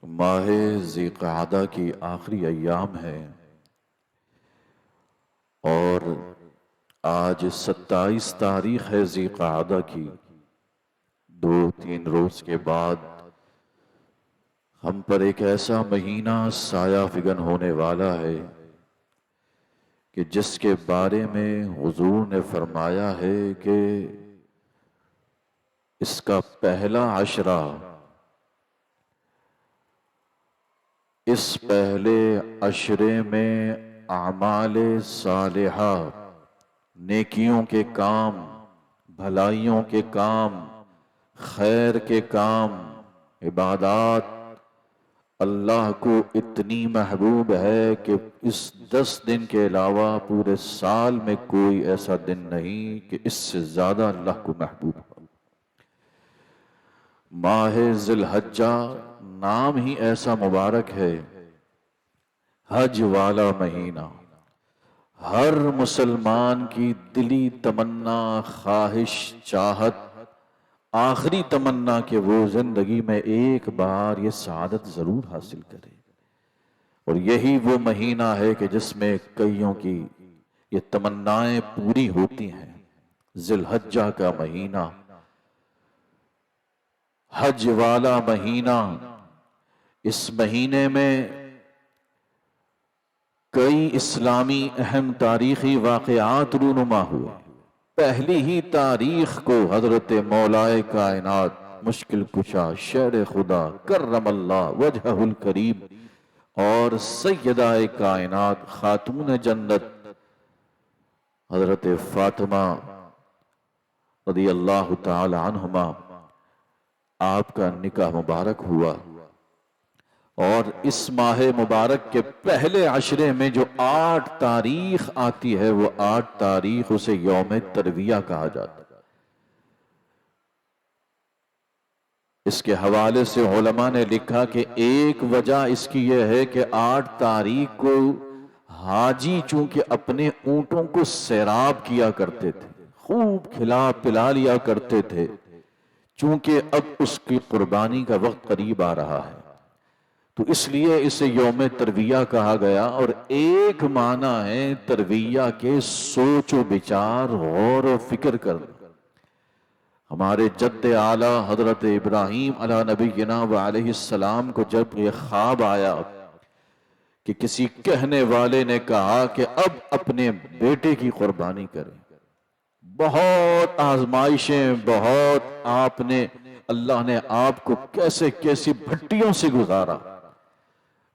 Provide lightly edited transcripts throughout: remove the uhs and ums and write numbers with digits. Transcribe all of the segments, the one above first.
ماہ ذی قعدہ کی آخری ایام ہے اور آج 27 تاریخ ہے ذی قعدہ کی۔ 2-3 روز کے بعد ہم پر ایک ایسا مہینہ سایہ فگن ہونے والا ہے کہ جس کے بارے میں حضور نے فرمایا ہے کہ اس کا پہلا عشرہ، اس پہلے عشرے میں اعمال صالحہ، نیکیوں کے کام، بھلائیوں کے کام، خیر کے کام، عبادات اللہ کو اتنی محبوب ہے کہ اس 10 دن کے علاوہ پورے سال میں کوئی ایسا دن نہیں کہ اس سے زیادہ اللہ کو محبوب ہو۔ ماہ ذی الحجہ نام ہی ایسا مبارک ہے، حج والا مہینہ۔ ہر مسلمان کی دلی تمنا، خواہش، چاہت، آخری تمنا کہ وہ زندگی میں ایک بار یہ سعادت ضرور حاصل کرے، اور یہی وہ مہینہ ہے کہ جس میں کئیوں کی یہ تمنائیں پوری ہوتی ہیں۔ ذی الحجہ کا مہینہ، حج والا مہینہ، اس مہینے میں کئی اسلامی اہم تاریخی واقعات رونما ہوئے۔ پہلی ہی تاریخ کو حضرت مولائے کائنات، مشکل کشا، شیر خدا، کرم اللہ وجہہ الکریم اور سیدہ کائنات، خاتون جنت حضرت فاطمہ رضی اللہ تعالی عنہما، آپ کا نکاح مبارک ہوا۔ اور اس ماہ مبارک کے پہلے عشرے میں جو 8 تاریخ آتی ہے، وہ 8 تاریخ اسے یوم ترویہ کہا جاتا ہے۔ اس کے حوالے سے علماء نے لکھا کہ ایک وجہ اس کی یہ ہے کہ 8 تاریخ کو حاجی چونکہ اپنے اونٹوں کو سیراب کیا کرتے تھے، خوب کھلا پلا لیا کرتے تھے، چونکہ اب اس کی قربانی کا وقت قریب آ رہا ہے، تو اس لیے اسے یوم ترویہ کہا گیا۔ اور ایک معنی ہے ترویہ کے سوچ و بچار، غور و فکر کرنا۔ ہمارے جد اعلیٰ حضرت ابراہیم علیہ نبینا و علیہ السلام کو جب یہ خواب آیا کہ کسی کہنے والے نے کہا کہ اب اپنے بیٹے کی قربانی کریں، بہت آزمائشیں، بہت اللہ نے آپ کو کیسی بھٹیوں سے گزارا،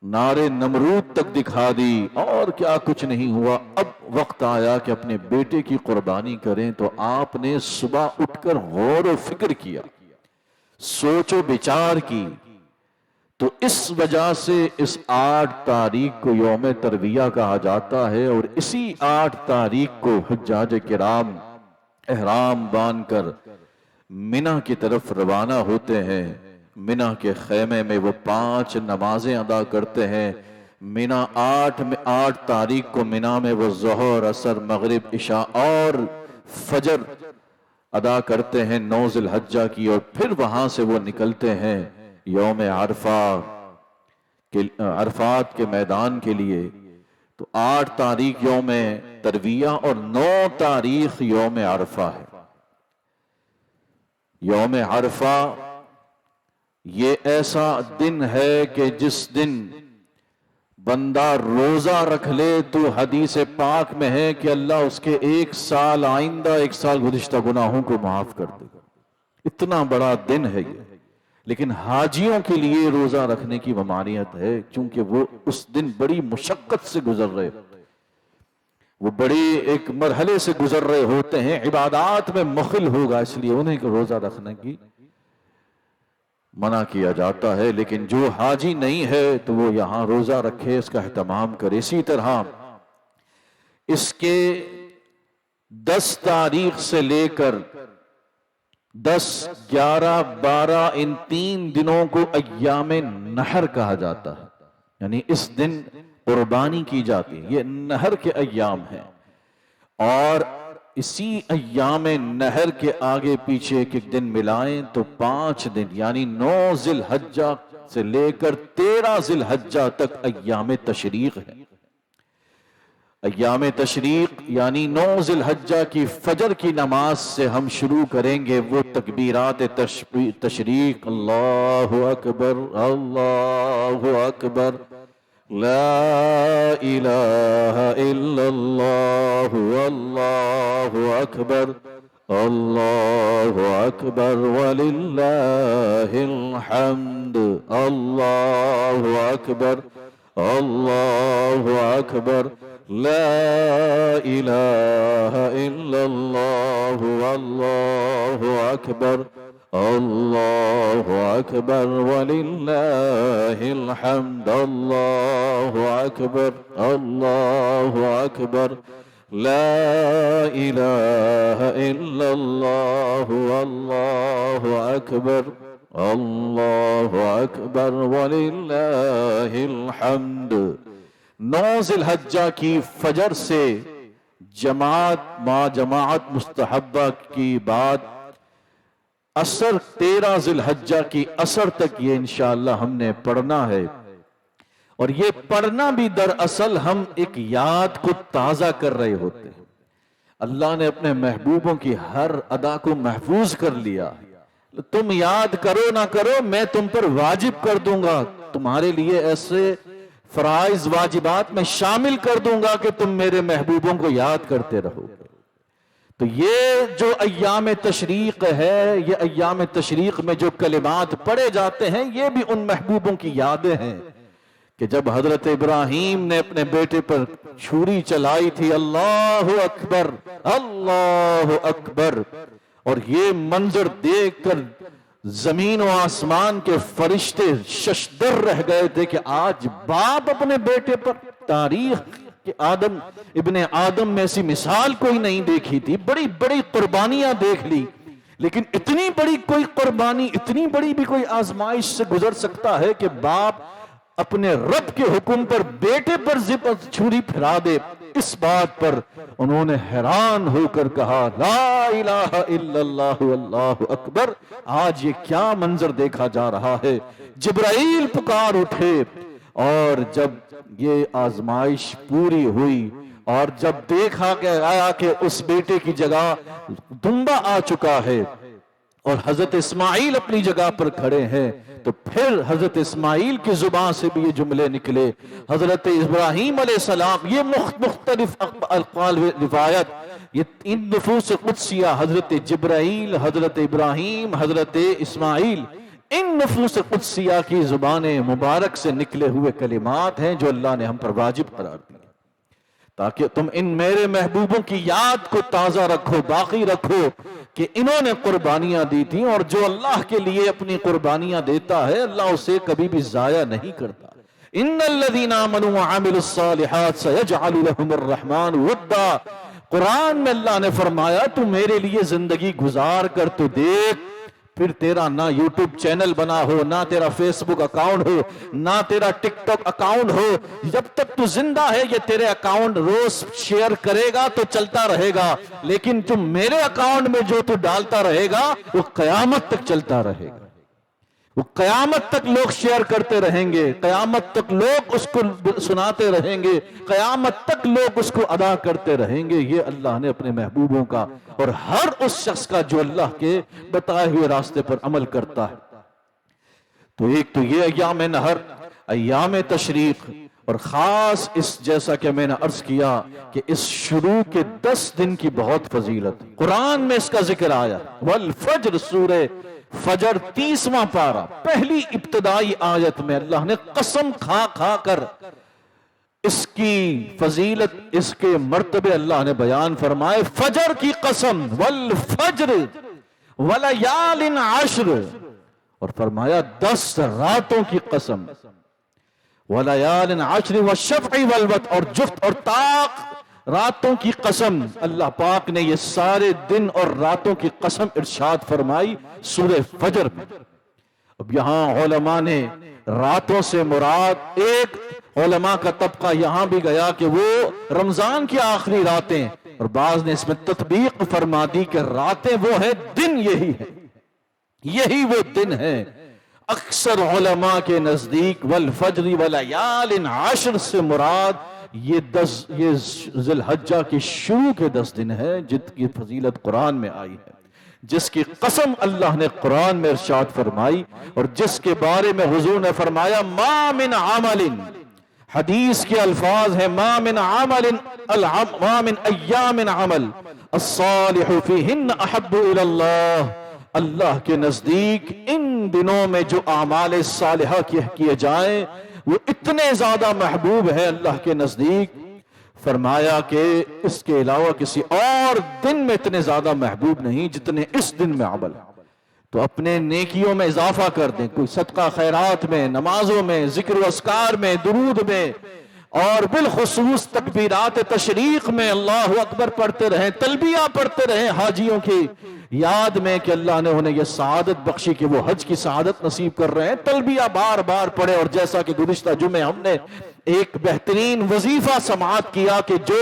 نارے نمرود تک دکھا دی، اور کیا کچھ نہیں ہوا۔ اب وقت آیا کہ اپنے بیٹے کی قربانی کریں، تو آپ نے صبح اٹھ کر غور و فکر کیا، سوچ و بچار کی، تو اس وجہ سے اس 8 تاریخ کو یوم ترویہ کہا جاتا ہے۔ اور اسی 8 تاریخ کو حجاج کرام احرام باندھ کر منی کی طرف روانہ ہوتے ہیں۔ منی کے خیمے میں وہ 5 نمازیں ادا کرتے ہیں۔ منی 8 تاریخ کو منی میں وہ ظہر، عصر، مغرب، عشاء اور فجر ادا کرتے ہیں 9 ذی الحجہ کی، اور پھر وہاں سے وہ نکلتے ہیں یوم عرفات کے میدان کے لیے۔ تو 8 تاریخ یوم ترویہ اور 9 تاریخ یوم عرفہ ہے۔ یوم عرفہ یہ ایسا دن ہے کہ جس دن بندہ روزہ رکھ لے تو حدیث پاک میں ہے کہ اللہ اس کے 1 سال آئندہ 1 سال گزشتہ گناہوں کو معاف کر دے گا۔ اتنا بڑا دن ہے یہ، لیکن حاجیوں کے لیے روزہ رکھنے کی ممانعت ہے، چونکہ وہ اس دن بڑی مشقت سے گزر رہے ہوتے ہیں، وہ بڑے ایک مرحلے سے گزر رہے ہوتے ہیں، عبادات میں مخل ہوگا، اس لیے انہیں روزہ رکھنے کی منع کیا جاتا ہے۔ لیکن جو حاجی نہیں ہے تو وہ یہاں روزہ رکھے، اس کا اہتمام کرے۔ اسی طرح اس کے 10 تاریخ سے لے کر 10، 11، 12 ان 3 دنوں کو ایام نحر کہا جاتا ہے، یعنی اس دن قربانی کی جاتی ہے، یہ نحر کے ایام ہیں۔ اور اسی ایام نحر کے آگے پیچھے ایک ایک دن ملائیں تو 5 دن، یعنی 9 ذی الحجہ سے لے کر 13 ذی الحجہ تک ایام تشریق ہے۔ ایام تشریق یعنی 9 ذی الحجہ کی فجر کی نماز سے ہم شروع کریں گے وہ تکبیرات تشریق، اللہ اکبر اللہ اکبر، لا الہ الا اللہ واللہ اکبر اللہ اکبر وللہ الحمد، اللہ اکبر اللہ اکبر، لا الہ الا اللہ واللہ اکبر اللہ اکبر وللہ الحمد، اللہ اکبر اللہ اکبر، لا الہ الا اللہ واللہ اکبر اللہ اکبر وللہ الحمد۔ 9 ذی الحجہ کی فجر سے جماعت مستحبہ کی بعد عصر 13 ذی الحجہ کی عصر تک یہ انشاءاللہ ہم نے پڑھنا ہے، اور یہ پڑھنا بھی دراصل ہم ایک یاد کو تازہ کر رہے ہوتے ہیں۔ اللہ نے اپنے محبوبوں کی ہر ادا کو محفوظ کر لیا، تم یاد کرو نہ کرو میں تم پر واجب کر دوں گا، تمہارے لیے ایسے فرائض واجبات میں شامل کر دوں گا کہ تم میرے محبوبوں کو یاد کرتے رہو۔ تو یہ جو ایام تشریق ہے، یہ ایام تشریق میں جو کلمات پڑھے جاتے ہیں یہ بھی ان محبوبوں کی یادیں ہیں کہ جب حضرت ابراہیم نے اپنے بیٹے پر چھری چلائی تھی، اللہ اکبر اللہ اکبر، اور یہ منظر دیکھ کر زمین و آسمان کے فرشتے ششدر رہ گئے تھے کہ آج باپ اپنے بیٹے پر، تاریخ کہ ابن آدم میں ایسی مثال کوئی نہیں دیکھی تھی، بڑی بڑی قربانیاں دیکھ لی، لیکن اتنی بڑی کوئی قربانی، اتنی بڑی بھی کوئی آزمائش سے گزر سکتا ہے کہ باپ اپنے رب کے حکم پر بیٹے پر چھری پھرا دے؟ اس بات پر انہوں نے حیران ہو کر کہا لا الہ الا اللہ واللہ اکبر، آج یہ کیا منظر دیکھا جا رہا ہے۔ جبرائیل پکار اٹھے، اور جب یہ آزمائش پوری ہوئی اور جب دیکھا گیا کہ اس بیٹے کی جگہ دمبا آ چکا ہے اور حضرت اسماعیل اپنی جگہ پر کھڑے ہیں، تو پھر حضرت اسماعیل کی زبان سے بھی یہ جملے نکلے، حضرت ابراہیم علیہ السلام، یہ مختلف اقوال روایت، یہ ان نفوس قدسیہ حضرت جبرائیل، حضرت ابراہیم، حضرت اسماعیل، ان نفوس قدسیہ کی زبان مبارک سے نکلے ہوئے کلمات ہیں جو اللہ نے ہم پر واجب قرار دی، تاکہ تم ان میرے محبوبوں کی یاد کو تازہ رکھو، باقی رکھو کہ انہوں نے قربانیاں دی تھیں، اور جو اللہ کے لیے اپنی قربانیاں دیتا ہے اللہ اسے کبھی بھی ضائع نہیں کرتا۔ ان الذین آمنوا وعملوا الصالحات سیجعل لهم الرحمن ودا، قرآن میں اللہ نے فرمایا تو میرے لیے زندگی گزار کر تو دیکھ، پھر تیرا نہ یوٹیوب چینل بنا ہو، نہ تیرا فیس بک اکاؤنٹ ہو، نہ تیرا ٹک ٹاک اکاؤنٹ ہو، جب تک تو زندہ ہے یہ تیرے اکاؤنٹ روز شیئر کرے گا تو چلتا رہے گا، لیکن تم میرے اکاؤنٹ میں جو تو ڈالتا رہے گا وہ قیامت تک چلتا رہے گا، وہ قیامت تک لوگ شیئر کرتے رہیں گے، قیامت تک لوگ اس کو سناتے رہیں گے، قیامت تک لوگ اس کو ادا کرتے رہیں گے۔ یہ اللہ نے اپنے محبوبوں کا اور ہر اس شخص کا جو اللہ کے بتائے ہوئے راستے پر عمل کرتا ہے۔ تو ایک تو یہ ایام نہر، ایام تشریق، اور خاص اس جیسا کہ میں نے عرض کیا کہ اس شروع کے 10 دن کی بہت فضیلت، قرآن میں اس کا ذکر آیا، والفجر، سورہ فجر 30واں پارہ، پہلی ابتدائی آیت میں اللہ نے قسم کھا کھا کر اس کی فضیلت، اس کے مرتبے اللہ نے بیان فرمائے۔ فجر کی قسم، والفجر ولیال عشر، اور فرمایا 10 راتوں کی قسم، ولیال عشر والشفع والوتر، اور جفت اور طاق راتوں کی قسم۔ اللہ پاک نے یہ سارے دن اور راتوں کی قسم ارشاد فرمائی سورہ فجر میں۔ اب یہاں علماء نے راتوں سے مراد، ایک علماء کا طبقہ یہاں بھی گیا کہ وہ رمضان کی آخری راتیں، اور بعض نے اس میں تطبیق فرما دی کہ راتیں وہ ہیں، دن یہی ہے، یہی وہ دن ہے۔ اکثر علماء کے نزدیک والفجر ولیال عشر سے مراد یہ ذی الحجہ کے شروع کے 10 دن ہے جن کی فضیلت قرآن میں آئی ہے، جس کی قسم اللہ نے قرآن میں ارشاد فرمائی، اور جس کے بارے میں حضور نے فرمایا ما من عمل، حدیث کے الفاظ ہیں ما من ایام عمل الصالح فیہن احب الی اللہ، اللہ کے نزدیک ان دنوں میں جو اعمال صالحہ کیے جائیں وہ اتنے زیادہ محبوب ہے اللہ کے نزدیک، فرمایا کہ اس کے علاوہ کسی اور دن میں اتنے زیادہ محبوب نہیں جتنے اس دن میں عمل۔ تو اپنے نیکیوں میں اضافہ کر دیں، کوئی صدقہ خیرات میں، نمازوں میں، ذکر و اذکار میں، درود میں، اور بالخصوص تکبیرات تشریق میں اللہ اکبر پڑھتے رہیں، تلبیہ پڑھتے رہیں حاجیوں کی یاد میں کہ اللہ نے انہیں یہ سعادت بخشی کہ وہ حج کی سعادت نصیب کر رہے ہیں، تلبیہ بار بار پڑھے۔ اور جیسا کہ گزشتہ جمعے ہم نے ایک بہترین وظیفہ سماعت کیا کہ جو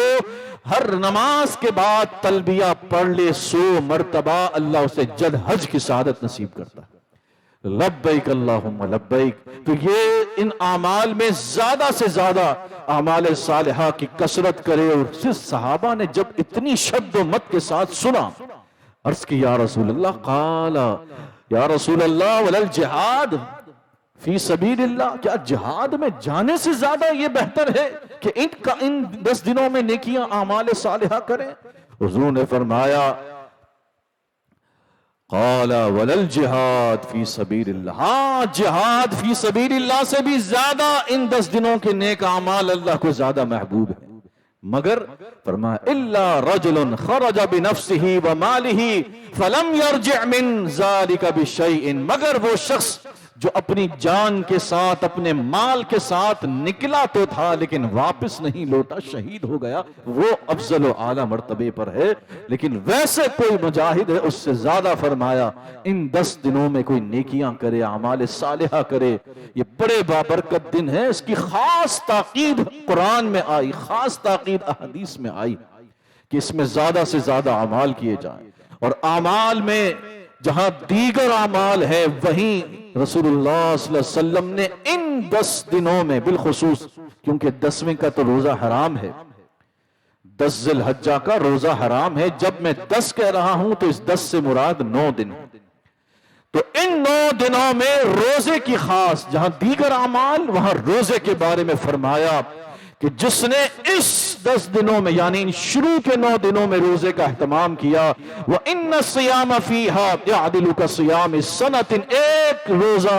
ہر نماز کے بعد تلبیہ پڑھ لے 100 مرتبہ اللہ اسے جلد حج کی سعادت نصیب کرتا ہے۔ لبیک اللہم لبیک۔ تو یہ ان اعمال میں زیادہ سے زیادہ اعمال صالحہ کی کثرت کرے۔ اور صرف صحابہ نے جب اتنی شد و مت کے ساتھ سنا، عرض کی یا رسول اللہ، قال یا رسول اللہ ولل جہاد فی سبیل اللہ، کیا جہاد میں جانے سے زیادہ یہ بہتر ہے کہ ان 10 دنوں میں نیکیاں اعمال صالحہ کریں؟ حضور نے فرمایا قال ولل جہاد فی سبیل اللہ، ہاں جہاد فی سبیل اللہ سے بھی زیادہ ان 10 دنوں کے نیک اعمال اللہ کو زیادہ محبوب ہے، مگر فرمایا الا رجل خرج بنفسه وماله فلم يرجع من ذلك بشيء، مگر وہ شخص جو اپنی جان کے ساتھ اپنے مال کے ساتھ نکلا تو تھا لیکن واپس نہیں لوٹا، شہید ہو گیا، وہ افضل و اعلیٰ مرتبے پر ہے۔ لیکن ویسے کوئی مجاہد ہے اس سے زیادہ فرمایا ان 10 دنوں میں کوئی نیکیاں کرے، اعمال صالحہ کرے، یہ بڑے بابرکت دن ہے۔ اس کی خاص تاکید قرآن میں آئی، خاص تاکید احادیث میں آئی کہ اس میں زیادہ سے زیادہ اعمال کیے جائیں۔ اور اعمال میں جہاں دیگر اعمال ہے وہیں رسول اللہ صلی اللہ علیہ وسلم نے ان 10 دنوں میں بالخصوص، کیونکہ 10ویں کا تو روزہ حرام ہے، 10 ذی الحجہ کا روزہ حرام ہے، جب میں 10 کہہ رہا ہوں تو اس 10 سے مراد 9 دن ہے، تو ان 9 دنوں میں روزے کی خاص، جہاں دیگر اعمال وہاں روزے کے بارے میں فرمایا کہ جس نے اس 10 دنوں میں یعنی ان شروع کے 9 دنوں میں روزے کا اہتمام کیا، وَإِنَّ الصِّيَامَ فِيهَا يَعْدِلُ كَصِيَامِ السَّنَةِ، ایک روزہ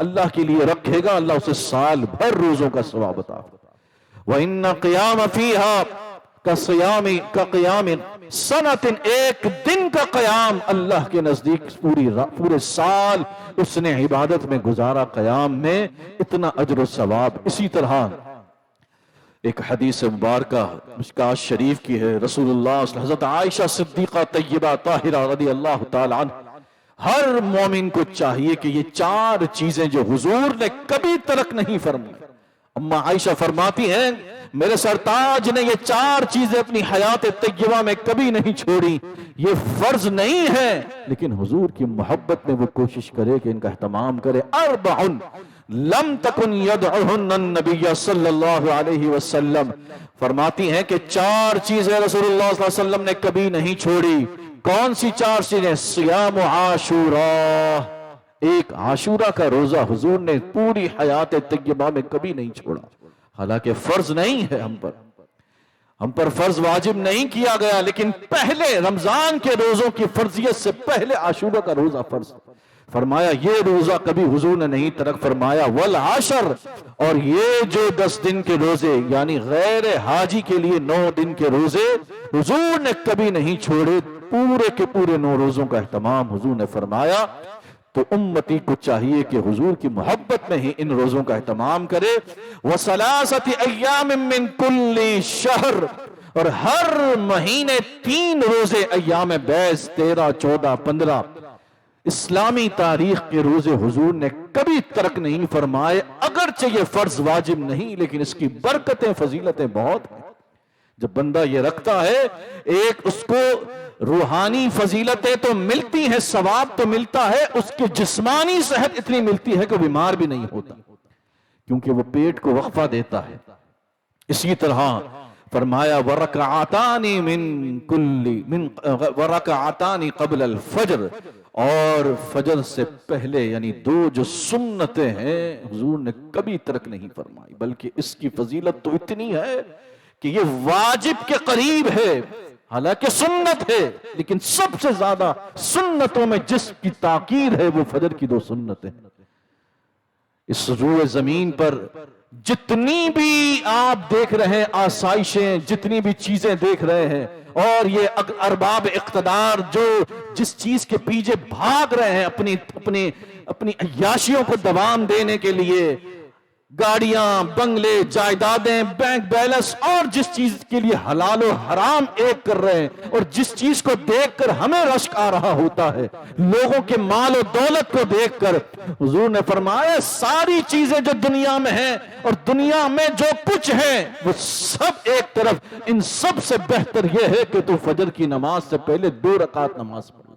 اللہ کے لیے رکھے گا، اللہ اسے سال بھر روزوں کا ثواب عطا کرے۔ وَإِنَّ قِيَامَ فِيهَا كَقِيَامِ السَّنَةِ، ایک دن کا قیام اللہ کے نزدیک پورے سال اس نے عبادت میں گزارا، قیام میں اتنا اجر و ثواب۔ اسی طرح ایک حدیث مبارکہ مشکاۃ شریف کی ہے، رسول اللہ صلی اللہ علیہ وسلم، حضرت عائشہ صدیقہ طیبہ طاہرہ رضی اللہ تعالی عنہ، ہر مومن کو چاہیے کہ یہ 4 چیزیں جو حضور نے کبھی ترک نہیں فرمائی، اما عائشہ فرماتی ہیں میرے سرتاج نے یہ 4 چیزیں اپنی حیات طیبہ میں کبھی نہیں چھوڑی، یہ فرض نہیں ہے لیکن حضور کی محبت میں وہ کوشش کرے کہ ان کا اہتمام کرے۔ 4 لم تکن یدعہن النبی صلی اللہ علیہ وسلم، فرماتی ہیں کہ 4 چیزیں رسول اللہ صلی اللہ علیہ وسلم نے کبھی نہیں چھوڑی۔ کون سی 4 چیزیں؟ صیام عاشوراء، ایک عاشورہ کا روزہ حضور نے پوری حیات طیبہ میں کبھی نہیں چھوڑا، حالانکہ فرض نہیں ہے ہم پر فرض واجب نہیں کیا گیا، لیکن پہلے رمضان کے روزوں کی فرضیت سے پہلے عاشورہ کا روزہ فرض، فرمایا یہ روزہ کبھی حضور نے نہیں ترک فرمایا۔ والعشر، اور یہ جو 10 دن کے روزے یعنی غیر حاجی کے لیے 9 دن کے روزے حضور نے کبھی نہیں چھوڑے، پورے کے پورے 9 روزوں کا اہتمام حضور نے فرمایا۔ تو امتی کو چاہیے کہ حضور کی محبت میں ہی ان روزوں کا اہتمام کرے۔ وَثَلَاثَةِ أَيَّامٍ مِّن كُلِّ شَهْرٍ، اور ہر مہینے 3 روزے ایام بیض 13، 14، 15 اسلامی تاریخ کے روزے حضور نے کبھی ترک نہیں فرمائے، اگرچہ یہ فرض واجب نہیں لیکن اس کی برکتیں فضیلتیں بہت ہیں۔ جب بندہ یہ رکھتا ہے، ایک اس کو روحانی فضیلتیں تو ملتی ہیں، ثواب تو ملتا ہے، اس کی جسمانی صحت اتنی ملتی ہے کہ وہ بیمار بھی نہیں ہوتا، کیونکہ وہ پیٹ کو وقفہ دیتا ہے۔ اسی طرح فرمایا وَرَكَعَتَانِ قَبْلَ الْفَجْرِ، اور فجر سے پہلے یعنی 2 جو سنتیں ہیں حضور نے کبھی ترک نہیں فرمائی، بلکہ اس کی فضیلت تو اتنی ہے کہ یہ واجب کے قریب ہے، حالانکہ سنت ہے، لیکن سب سے زیادہ سنتوں میں جس کی تاکید ہے وہ فجر کی 2 سنتیں۔ اس روئے زمین پر جتنی بھی آپ دیکھ رہے ہیں آسائشیں، جتنی بھی چیزیں دیکھ رہے ہیں، اور یہ ارباب اقتدار جو جس چیز کے پیچھے بھاگ رہے ہیں اپنی عیاشیوں کو دوام دینے کے لیے، گاڑیاں، بنگلے، جائیدادیں، بینک بیلنس، اور جس چیز کے لیے حلال و حرام ایک کر رہے ہیں، اور جس چیز کو دیکھ کر ہمیں رشک آ رہا ہوتا ہے، لوگوں کے مال و دولت کو دیکھ کر، حضور نے فرمایا ساری چیزیں جو دنیا میں ہیں اور دنیا میں جو کچھ ہے وہ سب ایک طرف، ان سب سے بہتر یہ ہے کہ تو فجر کی نماز سے پہلے 2 رکعت نماز پڑھ۔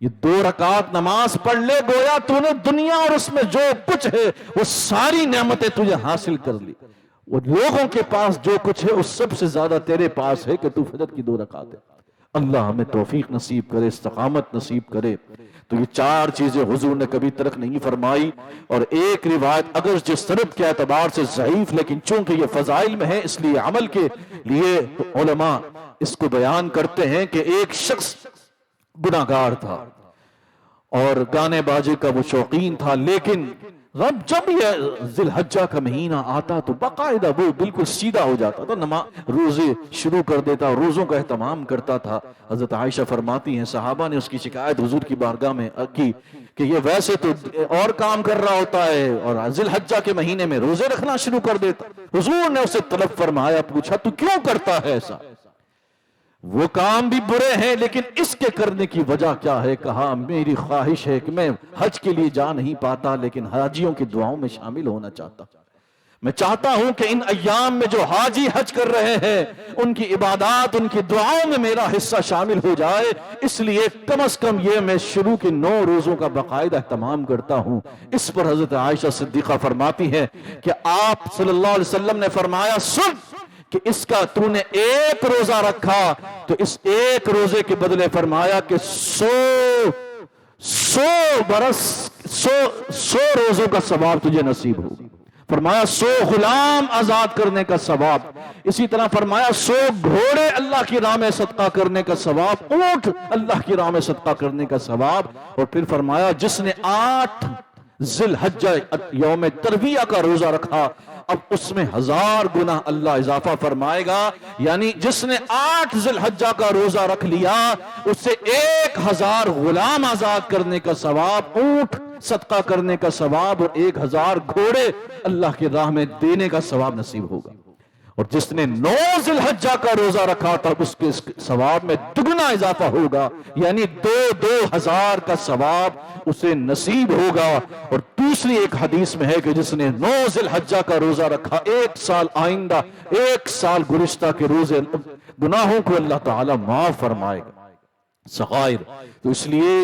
یہ 2 رکعت نماز پڑھ لے، گویا تو نے دنیا اور اس میں جو کچھ ہے وہ ساری نعمتیں تجھے حاصل کر لی، وہ لوگوں کے پاس جو کچھ ہے اس سب سے زیادہ تیرے پاس ہے کہ تو فجر کی 2 رکعت ہے۔ اللہ ہمیں توفیق نصیب کرے، استقامت نصیب کرے۔ تو یہ 4 چیزیں حضور نے کبھی ترک نہیں فرمائی، اور ایک روایت اگر جس سند کے اعتبار سے ضعیف، لیکن چونکہ یہ فضائل میں ہے اس لیے عمل کے لیے علماء اس کو بیان کرتے ہیں کہ ایک شخص گناہگار تھا اور گانے باجے کا وہ شوقین تھا، لیکن جب یہ ذی الحجہ کا مہینہ آتا تو باقاعدہ وہ بالکل سیدھا ہو جاتا تھا، روزے شروع کر دیتا، روزوں کا اہتمام کرتا تھا۔ حضرت عائشہ فرماتی ہیں صحابہ نے اس کی شکایت حضور کی بارگاہ میں کی کہ یہ ویسے تو اور کام کر رہا ہوتا ہے اور ذی الحجہ کے مہینے میں روزے رکھنا شروع کر دیتا۔ حضور نے اسے طلب فرمایا، پوچھا تو کیوں کرتا ہے ایسا؟ وہ کام بھی برے ہیں لیکن اس کے کرنے کی وجہ کیا ہے؟ کہا میری خواہش ہے کہ میں حج کے لیے جا نہیں پاتا لیکن حاجیوں کی دعاؤں میں شامل ہونا چاہتا، میں چاہتا ہوں کہ ان ایام میں جو حاجی حج کر رہے ہیں ان کی عبادات، ان کی دعاؤں میں میرا حصہ شامل ہو جائے، اس لیے کم از کم یہ میں شروع کے 9 روزوں کا باقاعدہ اہتمام کرتا ہوں۔ اس پر حضرت عائشہ صدیقہ فرماتی ہے کہ آپ صلی اللہ علیہ وسلم نے فرمایا سن کہ اس کا تو نے 1 روزہ رکھا تو اس 1 روزے کے بدلے فرمایا کہ 100 روزوں کا ثواب تجھے نصیب ہو۔ فرمایا 100 غلام آزاد کرنے کا ثواب، اسی طرح فرمایا 100 گھوڑے اللہ کی راہ میں صدقہ کرنے کا ثواب، اونٹ اللہ کی راہ میں صدقہ کرنے کا ثواب، اور پھر فرمایا جس نے 8 ذی الحجہ یوم ترویہ کا روزہ رکھا اب اس میں 1000 گنا اللہ اضافہ فرمائے گا، یعنی جس نے 8 ذی الحجہ کا روزہ رکھ لیا اسے 1000 غلام آزاد کرنے کا ثواب، اونٹ صدقہ کرنے کا ثواب، اور 1000 گھوڑے اللہ کی راہ میں دینے کا ثواب نصیب ہوگا۔ اور جس نے 9 ذی الحجہ کا روزہ رکھا تھا اس کے ثواب میں دگنا اضافہ ہوگا، یعنی 2000 کا ثواب اسے نصیب ہوگا۔ اور دوسری ایک حدیث میں ہے کہ جس نے 9 ذی الحجہ کا روزہ رکھا 1 سال آئندہ 1 سال گزشتہ کے روزے گناہوں کو اللہ تعالی معاف فرمائے گا، صغائر۔ تو اس لیے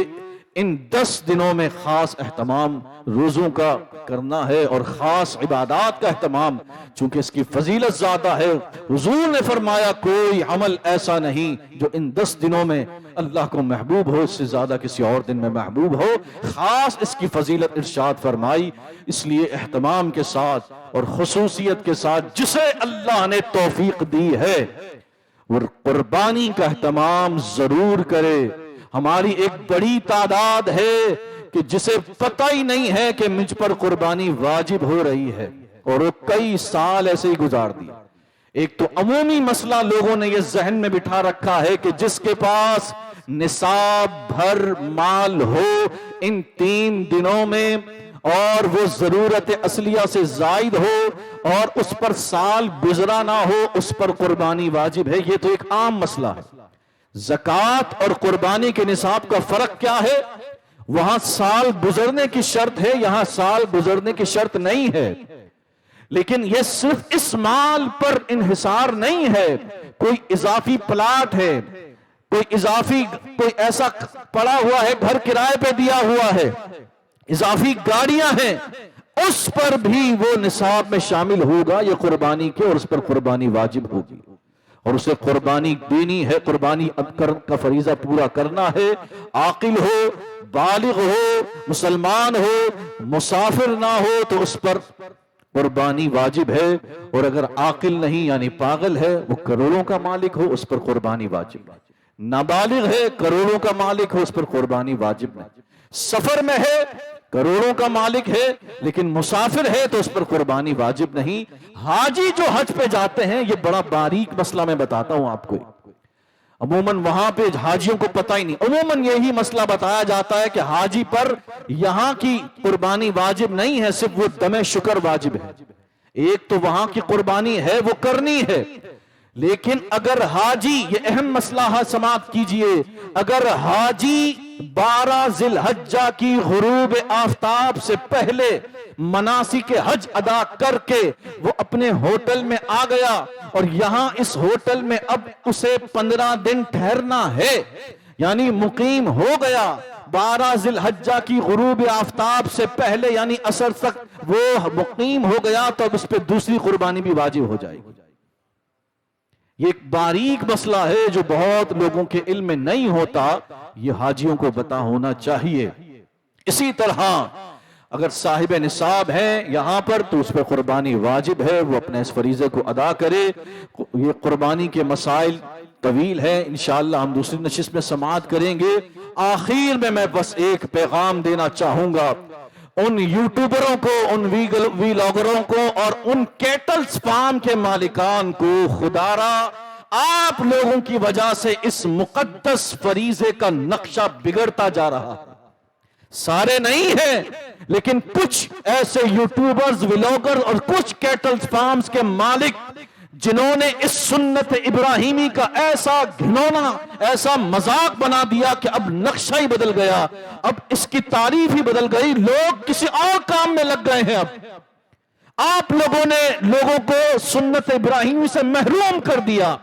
ان 10 دنوں میں خاص اہتمام روزوں کا کرنا ہے اور خاص عبادات کا اہتمام، چونکہ اس کی فضیلت زیادہ ہے۔ حضور نے فرمایا کوئی عمل ایسا نہیں جو ان 10 دنوں میں اللہ کو محبوب ہو، اس سے زیادہ کسی اور دن میں محبوب ہو، خاص اس کی فضیلت ارشاد فرمائی۔ اس لیے اہتمام کے ساتھ اور خصوصیت کے ساتھ جسے اللہ نے توفیق دی ہے وہ قربانی کا اہتمام ضرور کرے۔ ہماری ایک بڑی تعداد ہے کہ جسے پتہ ہی نہیں ہے کہ مجھ پر قربانی واجب ہو رہی ہے، اور وہ کئی سال ایسے ہی گزار دیا۔ ایک تو عمومی مسئلہ لوگوں نے یہ ذہن میں بٹھا رکھا ہے کہ جس کے پاس نصاب بھر مال ہو ان 3 دنوں میں اور وہ ضرورت اصلیہ سے زائد ہو اور اس پر سال گزرا نہ ہو اس پر قربانی واجب ہے۔ یہ تو ایک عام مسئلہ ہے۔ زکوٰۃ اور قربانی کے نصاب کا فرق کیا ہے؟ وہاں سال گزرنے کی شرط ہے، یہاں سال گزرنے کی شرط نہیں ہے، لیکن یہ صرف اس مال پر انحصار نہیں ہے، کوئی اضافی پلاٹ ہے، کوئی ایسا پڑا ہوا ہے، گھر کرائے پہ دیا ہوا ہے، اضافی گاڑیاں ہیں، اس پر بھی وہ نصاب میں شامل ہوگا یہ قربانی کے، اور اس پر قربانی واجب ہوگی، اور اسے قربانی دینی ہے، قربانی کا فریضہ پورا کرنا ہے۔ عاقل ہو، بالغ ہو، مسلمان ہو، مسافر نہ ہو تو اس پر قربانی واجب ہے، اور اگر عاقل نہیں یعنی پاگل ہے، وہ کروڑوں کا مالک ہو، اس پر قربانی واجب ہے، نابالغ ہے، کروڑوں کا مالک ہو، اس پر قربانی واجب نہیں، سفر میں ہے، کروڑوں کا مالک ہے لیکن مسافر ہے تو اس پر قربانی واجب نہیں۔ حاجی جو حج پہ جاتے ہیں، یہ بڑا باریک مسئلہ میں بتاتا ہوں آپ کو، عموماً وہاں پہ حاجیوں کو پتہ ہی نہیں، عموماً یہی مسئلہ بتایا جاتا ہے کہ حاجی پر یہاں کی قربانی واجب نہیں ہے، صرف وہ دم شکر واجب ہے، ایک تو وہاں کی قربانی ہے وہ کرنی ہے، لیکن اگر حاجی، یہ اہم مسئلہ ہے سماعت کیجئے، اگر حاجی 12 ذی الحجہ کی غروب آفتاب سے پہلے مناسک حج ادا کر کے وہ اپنے ہوٹل میں آ گیا، اور یہاں اس ہوٹل میں اب اسے 15 دن ٹھہرنا ہے، یعنی مقیم ہو گیا 12 ذی الحجہ کی غروب آفتاب سے پہلے، یعنی عصر تک وہ مقیم ہو گیا، تو اب اس پہ دوسری قربانی بھی واجب ہو جائے گی۔ یہ ایک باریک مسئلہ ہے جو بہت لوگوں کے علم میں نہیں ہوتا، یہ حاجیوں کو پتہ ہونا چاہیے۔ اسی طرح اگر صاحب نصاب ہیں یہاں پر تو اس پر قربانی واجب ہے، وہ اپنے اس فریضے کو ادا کرے۔ یہ قربانی کے مسائل طویل ہے، انشاءاللہ ہم دوسری نشست میں سماعت کریں گے۔ آخر میں بس ایک پیغام دینا چاہوں گا ان یوٹیوبروں کو، ان ویلاگروں کو، اور ان کیٹلز فارم کے مالکان کو، خدا را آپ لوگوں کی وجہ سے اس مقدس فریضے کا نقشہ بگڑتا جا رہا ہے۔ سارے نہیں ہیں لیکن کچھ ایسے یوٹیوبرز، ویلاگر اور کچھ کیٹلز فارمز کے مالک جنہوں نے اس سنت ابراہیمی کا ایسا گھنونا، ایسا مذاق بنا دیا کہ اب نقشہ ہی بدل گیا، اب اس کی تعریف ہی بدل گئی، لوگ کسی اور کام میں لگ گئے ہیں۔ اب آپ لوگوں نے لوگوں کو سنت ابراہیمی سے محروم کر دیا،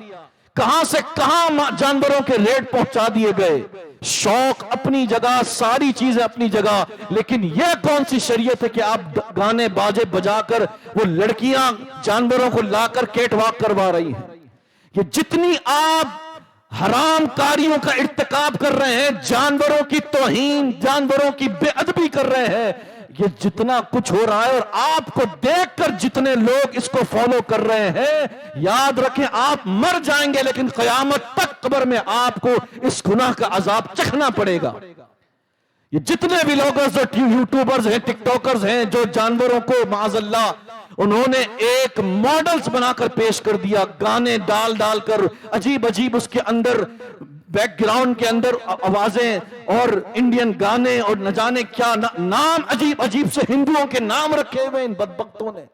کہاں سے کہاں جانوروں کے ریٹ پہنچا دیے گئے۔ شوق اپنی جگہ، ساری چیزیں اپنی جگہ، لیکن یہ کون سی شریعت ہے کہ آپ گانے باجے بجا کر وہ لڑکیاں جانوروں کو لا کر کیٹ واک کروا رہی ہیں۔ یہ جتنی آپ حرام کاریوں کا ارتکاب کر رہے ہیں، جانوروں کی توہین، جانوروں کی بے ادبی کر رہے ہیں، یہ جتنا کچھ ہو رہا ہے، اور آپ کو دیکھ کر جتنے لوگ اس کو فالو کر رہے ہیں، یاد رکھیں آپ مر جائیں گے لیکن قیامت تک قبر میں آپ کو اس گناہ کا عذاب چکھنا پڑے گا۔ یہ جتنے بھی لوگز اور یوٹیوبرز ہیں، ٹک ٹاکرز ہیں، جو جانوروں کو معاذ اللہ انہوں نے ایک ماڈلز بنا کر پیش کر دیا، گانے ڈال ڈال کر عجیب عجیب اس کے اندر بیک گراؤنڈ کے اندر آوازیں اور انڈین گانے اور نہ جانے کیا نام عجیب عجیب سے ہندوؤں کے نام رکھے ہوئے ان بدبختوں نے۔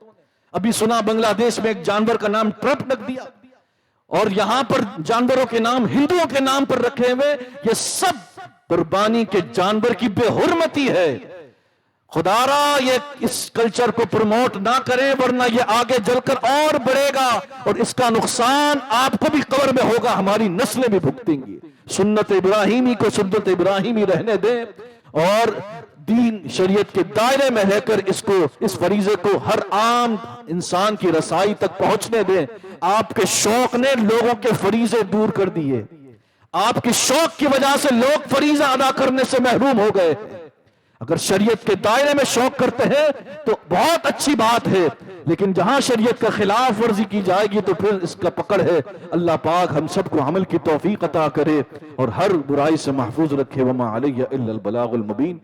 ابھی سنا بنگلہ دیش میں ایک جانور کا نام ٹرپ رکھ دیا، اور یہاں پر جانوروں کے نام ہندوؤں کے نام پر رکھے ہوئے، یہ سب قربانی کے جانور کی بے حرمتی ہے۔ خدا را یہ اس کلچر کو پروموٹ نہ کریں ورنہ یہ آگے جل کر اور بڑھے گا، اور اس کا نقصان آپ کو بھی قبر میں ہوگا، ہماری نسلیں بھی بھگتیں گی۔ سنت ابراہیمی کو سنت ابراہیمی رہنے دیں، اور دین شریعت کے دائرے میں رہ کر اس فریضے کو ہر عام انسان کی رسائی تک پہنچنے دیں۔ آپ کے شوق نے لوگوں کے فریضے دور کر دیے، آپ کے شوق کی وجہ سے لوگ فریضہ ادا کرنے سے محروم ہو گئے۔ اگر شریعت کے دائرے میں شوق کرتے ہیں تو بہت اچھی بات ہے، لیکن جہاں شریعت کا خلاف ورزی کی جائے گی تو پھر اس کا پکڑ ہے۔ اللہ پاک ہم سب کو عمل کی توفیق عطا کرے اور ہر برائی سے محفوظ رکھے۔ وما علیہ الا البلاغ المبین۔